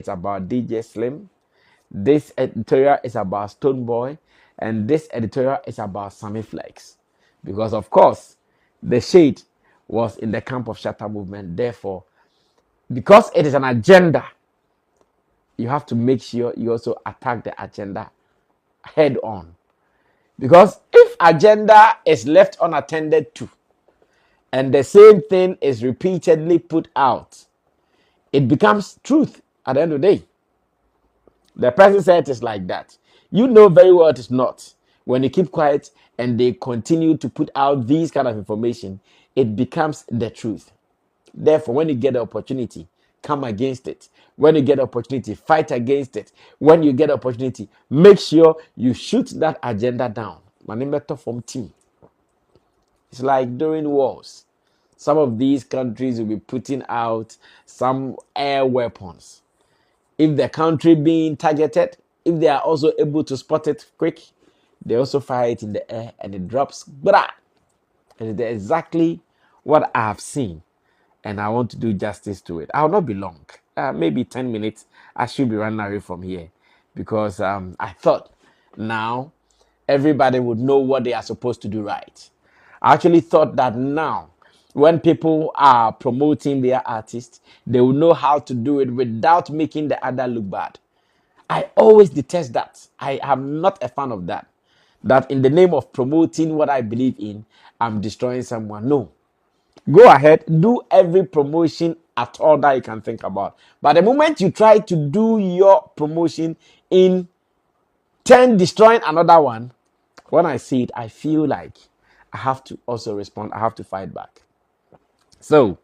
it's about DJ Slim. This editorial is about Stoneboy, and this editorial is about Sammy Flex. Because of course, the shade was in the camp of Shatta movement. Therefore, because it is an agenda, you have to make sure you also attack the agenda head on. Because if agenda is left unattended to, and the same thing is repeatedly put out, it becomes truth at the end of the day. The person said it is like that. You know very well it is not. When you keep quiet and they continue to put out these kind of information, it becomes the truth. Therefore, when you get the opportunity, come against it. When you get the opportunity, fight against it. When you get the opportunity, make sure you shoot that agenda down. Manimeto from team. It's like during wars. Some of these countries will be putting out some air weapons. If the country being targeted, if they are also able to spot it quick, they also fire it in the air and it drops. And it's exactly what I have seen. And I want to do justice to it. I will not be long. Maybe 10 minutes. I should be running away from here. Because I thought now everybody would know what they are supposed to do right. I actually thought that now, when people are promoting their artists, they will know how to do it without making the other look bad. I always detest that. I am not a fan of that. That in the name of promoting what I believe in, I'm destroying someone. No. Go ahead, do every promotion at all that you can think about. But the moment you try to do your promotion in 10 destroying another one, when I see it, I feel like I have to also respond. I have to fight back. So,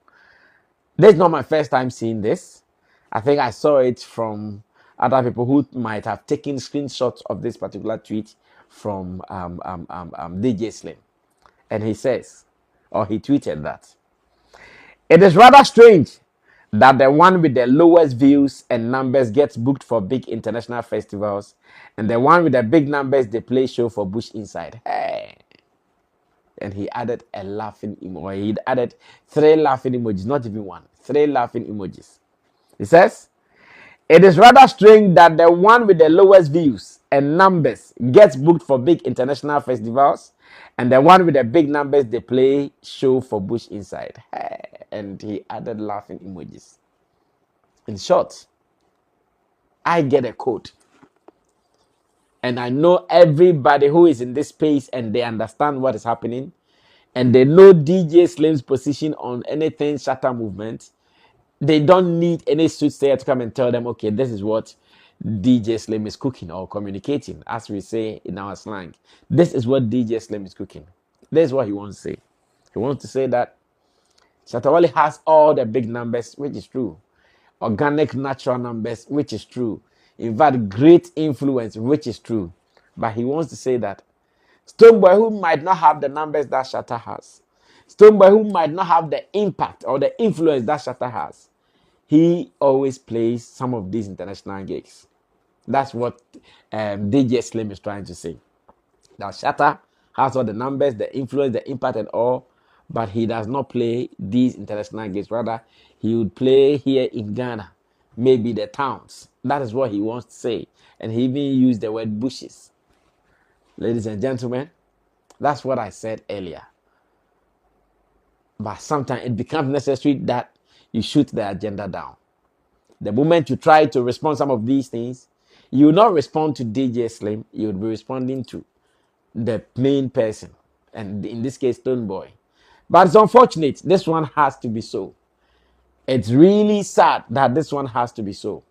this is not my first time seeing this. I think I saw it from other people who might have taken screenshots of this particular tweet from DJ Slim. And he says, or he tweeted that, it is rather strange that the one with the lowest views and numbers gets booked for big international festivals, and the one with the big numbers they play show for Bush Inside. Hey. And he added a laughing emoji. He added 3 laughing emojis, not even one. 3 laughing emojis. He says, it is rather strange that the one with the lowest views and numbers gets booked for big international festivals, and the one with the big numbers they play show for Bush Inside. Hey. And he added laughing emojis. In short, I get a code. And I know everybody who is in this space and they understand what is happening. And they know DJ Slim's position on anything Shatta movement. They don't need any soothsayer to come and tell them, okay, this is what DJ Slim is cooking or communicating, as we say in our slang. This is what DJ Slim is cooking. This is what he wants to say. He wants to say that Shatta Wale has all the big numbers, which is true. Organic, natural numbers, which is true. In fact, great influence, which is true. But he wants to say that Stoneboy, who might not have the numbers that Shatta has, Stoneboy, who might not have the impact or the influence that Shatta has, he always plays some of these international gigs. That's what DJ Slim is trying to say. That Shatta has all the numbers, the influence, the impact, and all, but he does not play these international gigs. Rather, he would play here in Ghana, maybe the towns. That is what he wants to say. And he even used the word bushes. Ladies and gentlemen, that's what I said earlier. But sometimes it becomes necessary that you shoot the agenda down. The moment you try to respond to some of these things, you will not respond to DJ Slim. You will be responding to the main person. And in this case, Stoneboy. But it's unfortunate. This one has to be so. It's really sad that this one has to be so.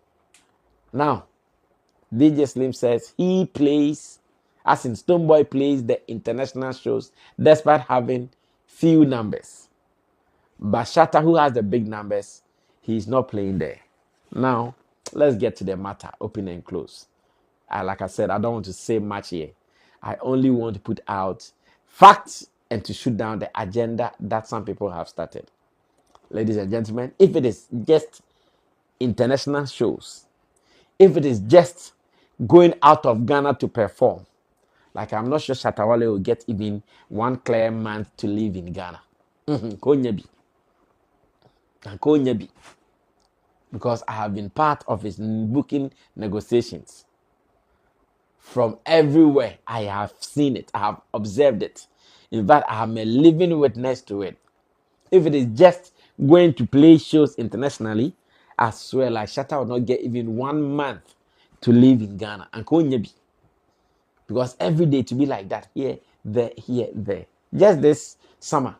Now, DJ Slim says he plays, as in Stoneboy plays the international shows despite having few numbers. But Shatta, who has the big numbers, he's not playing there. Now, let's get to the matter, open and close. Like I said, I don't want to say much here. I only want to put out facts and to shoot down the agenda that some people have started. Ladies and gentlemen, if it is just international shows, if it is just going out of Ghana to perform, like I'm not sure Shatta Wale will get even 1 clear month to live in Ghana. Konyabi. because I have been part of his booking negotiations. From everywhere, I have seen it, I have observed it. In fact, I am a living witness to it. If it is just going to play shows internationally, I swear, like Shatta will not get even 1 month to live in Ghana. And Konyebi. Because every day to be like that, here, there, here, there. Just this summer,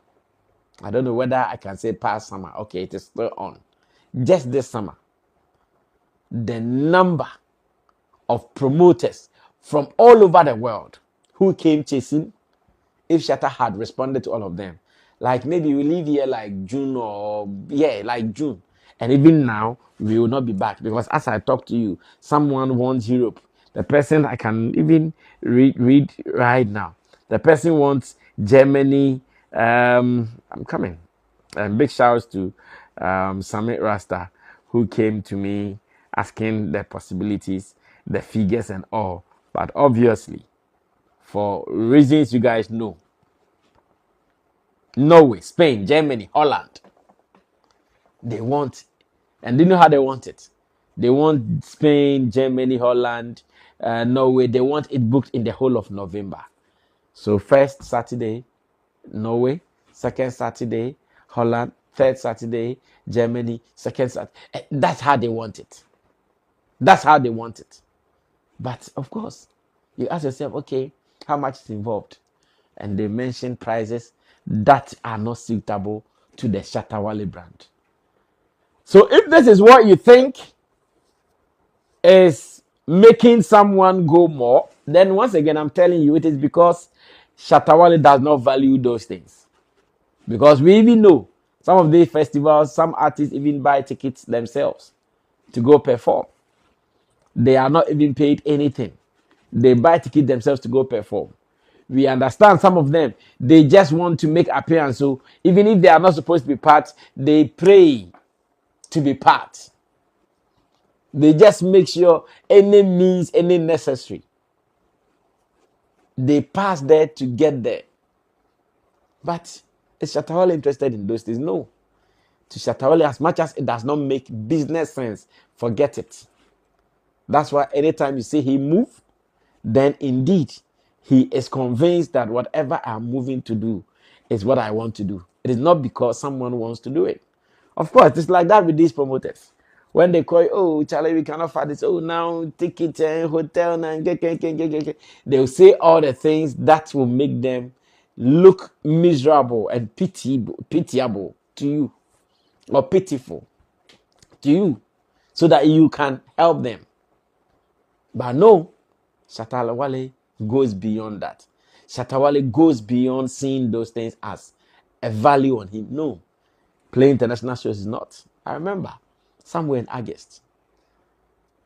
I don't know whether I can say past summer. Okay, it is still on. Just this summer, the number of promoters from all over the world who came chasing, if Shatta had responded to all of them, like maybe we leave here like June or like June, and even now we will not be back because as I talk to you, someone wants Europe. The person I can even read right now. The person wants Germany. I'm coming. Big shouts to Samit Rasta who came to me asking the possibilities, the figures, and all. But obviously, for reasons you guys know, Norway, Spain, Germany, Holland, they want, and do you know how they want it? They want Spain, Germany, Holland, Norway. They want it booked in the whole of November. So first Saturday, Norway. Second Saturday, Holland. Third Saturday, Germany. Second Saturday. That's how they want it. That's how they want it. But of course, you ask yourself, okay, how much is involved? And they mention prices that are not suitable to the Shatta Wale brand. So if this is what you think is making someone go more, then once again, I'm telling you, it is because Shatta Wale does not value those things. Because we even know some of these festivals, some artists even buy tickets themselves to go perform. They are not even paid anything. They buy tickets themselves to go perform. We understand some of them, they just want to make appearance. So even if they are not supposed to be part, they pray to be part. They just make sure any means, any necessary, they pass there to get there. But is Shatta Wale interested in those things? No. To Shatta Wale, as much as it does not make business sense, forget it. That's why anytime you see him move, then indeed he is convinced that whatever I'm moving to do is what I want to do. It is not because someone wants to do it. Of course, it's like that with these promoters. When they call you, oh, Charlie, we cannot afford this. Oh, now ticket and hotel. They'll say all the things that will make them look miserable and pitiable to you or pitiful to you so that you can help them. But no, Shatta Wale goes beyond that. Shatta Wale goes beyond seeing those things as a value on him. No, playing international shows is not. I remember somewhere in August,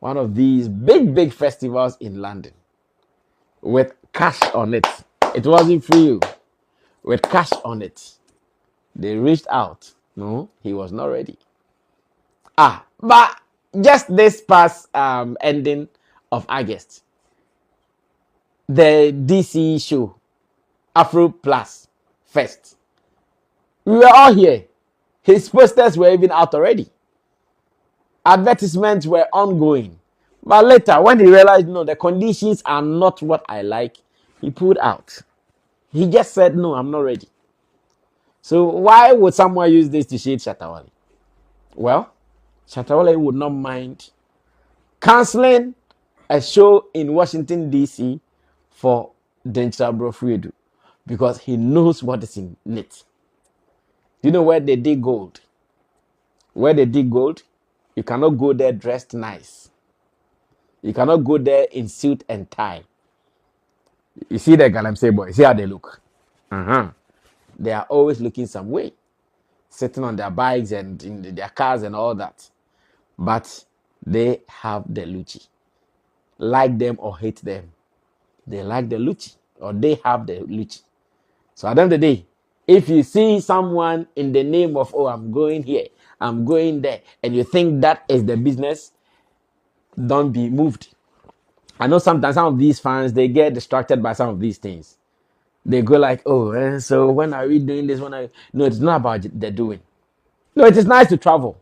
one of these big festivals in London with cash on it. It wasn't free. With cash on it. They reached out. No, he was not ready. But just this past ending of August, the DC show, Afro Plus Fest. We were all here. His posters were even out already. Advertisements were ongoing. But later, when he realized, no, the conditions are not what I like, he pulled out. He just said, no, I'm not ready. So why would someone use this to shade Shatta Wale? Well, Shatta Wale would not mind canceling a show in Washington, D.C. for Denchita Brofredo because he knows what is in it. You know where they dig gold? Where they dig gold, you cannot go there dressed nice. You cannot go there in suit and tie. You see the Galamsey boys, see how they look. They are always looking some way, sitting on their bikes and in their cars and all that. But they have the Lucci. Like them or hate them, they like the Lucci or they have the Lucci. So at the end of the day, if you see someone in the name of, oh, I'm going here, I'm going there, and you think that is the business, don't be moved. I know sometimes some of these fans, they get distracted by some of these things. They go like, oh, so when are we doing this? No, it's not about the doing. No, it is nice to travel.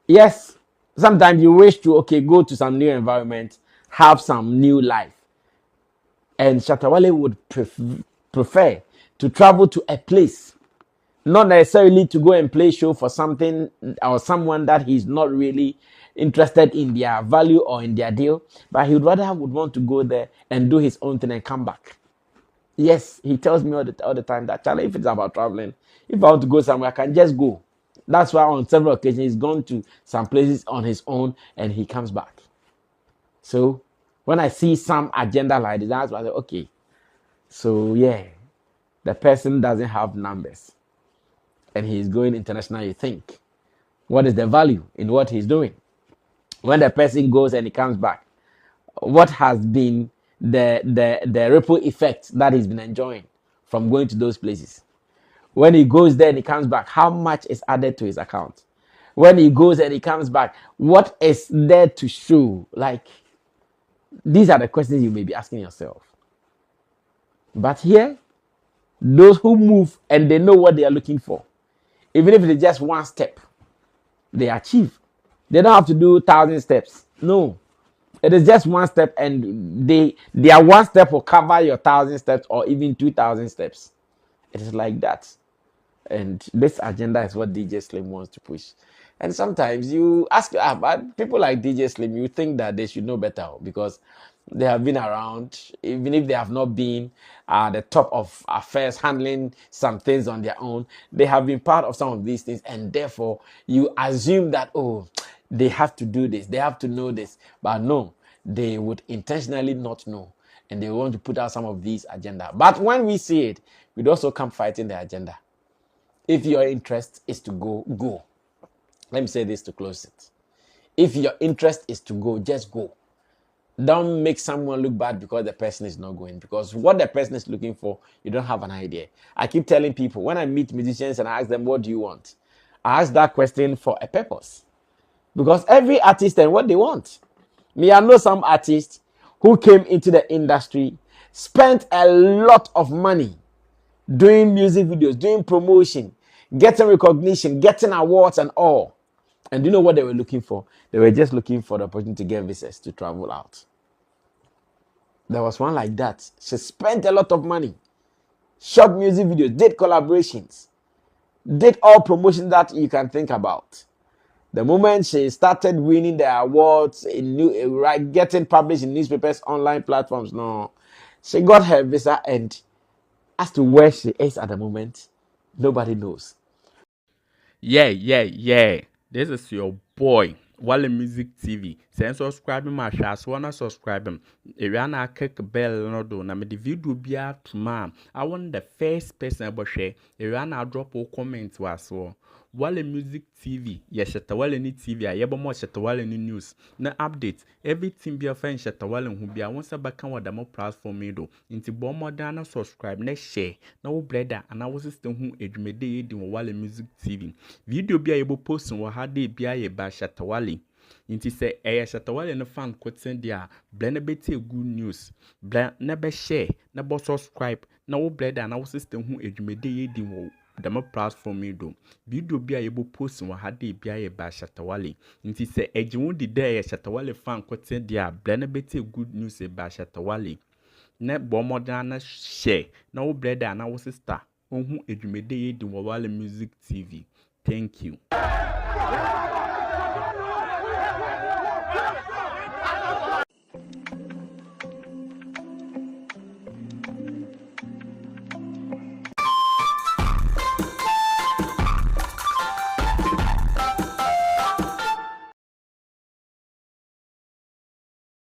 Yes, sometimes you wish to go to some new environment, have some new life, and Shatta Wale would prefer to travel to a place, not necessarily to go and play show for something or someone that he's not really interested in their value or in their deal, but he would want to go there and do his own thing and come back. Yes, he tells me all the time that, Charlie, if it's about traveling, if I want to go somewhere, I can just go. That's why on several occasions he's gone to some places on his own and he comes back. So when I see some agenda like this, that's why I say, okay, so yeah, the person doesn't have numbers and he's going international. You think, what is the value in what he's doing? When the person goes and he comes back, what has been the ripple effect that he's been enjoying from going to those places? When he goes there and he comes back, how much is added to his account? When he goes and he comes back, what is there to show? Like, these are the questions you may be asking yourself. But here, those who move and they know what they are looking for, even if it's just one step, they achieve. They don't have to do 1,000 steps. No, it is just one step, and their one step will cover your 1,000 steps or even 2,000 steps. It is like that. And this agenda is what DJ Slim wants to push. And sometimes you ask people like DJ Slim, you think that they should know better because they have been around, even if they have not been at the top of affairs, handling some things on their own. They have been part of some of these things, and therefore you assume that, oh, they have to do this, they have to know this. But no, they would intentionally not know, and they want to put out some of these agenda. But when we see it, we'd also come fighting the agenda. If your interest is to go, go. Let me say this to close it. If your interest is to go, just go. Don't make someone look bad because the person is not going. Because what the person is looking for, you don't have an idea. I keep telling people, when I meet musicians and I ask them, what do you want? I ask that question for a purpose. Because every artist and what they want. Me, I know some artists who came into the industry, spent a lot of money doing music videos, doing promotion, getting recognition, getting awards and all. And do you know what they were looking for? They were just looking for the opportunity to get visas to travel out. There was one like that. She spent a lot of money, shot music videos, did collaborations, did all promotion that you can think about. The moment she started winning the awards, getting published in newspapers, online platforms, no, she got her visa, and as to where she is at the moment, nobody knows. Yeah. This is your boy, Wale Music TV. Send subscribe my show, so wanna subscribe him. If you wanna click bell no do, na me the video be out tomorrow. I want the first person to share. If you wanna drop a comment was so. Wale Music TV, yes, Shatta Wale ni TV, I yeba more Shatta Wale ni news. Na update, everything be a friend Shatta Wale who be a once a back on the more platform do. Into bomb modern subscribe, next share, no brother, and our system who edumede in Wale Music TV. Video be able post on what they be a ba Shatta Wale. Inti say Shatta Wale no fan quoting there, blend beti good news, blend never share, never subscribe, no brother, and our system who edumede in the more platform do. Video be able post on what they be a ba Shatta Wale. Inti say ejimu di day Shatta Wale fan quoting there, blend beti good news ba Shatta Wale. Ne bomb modern share, no brother, and our sister. Who edumede in Wale Music TV. Thank you.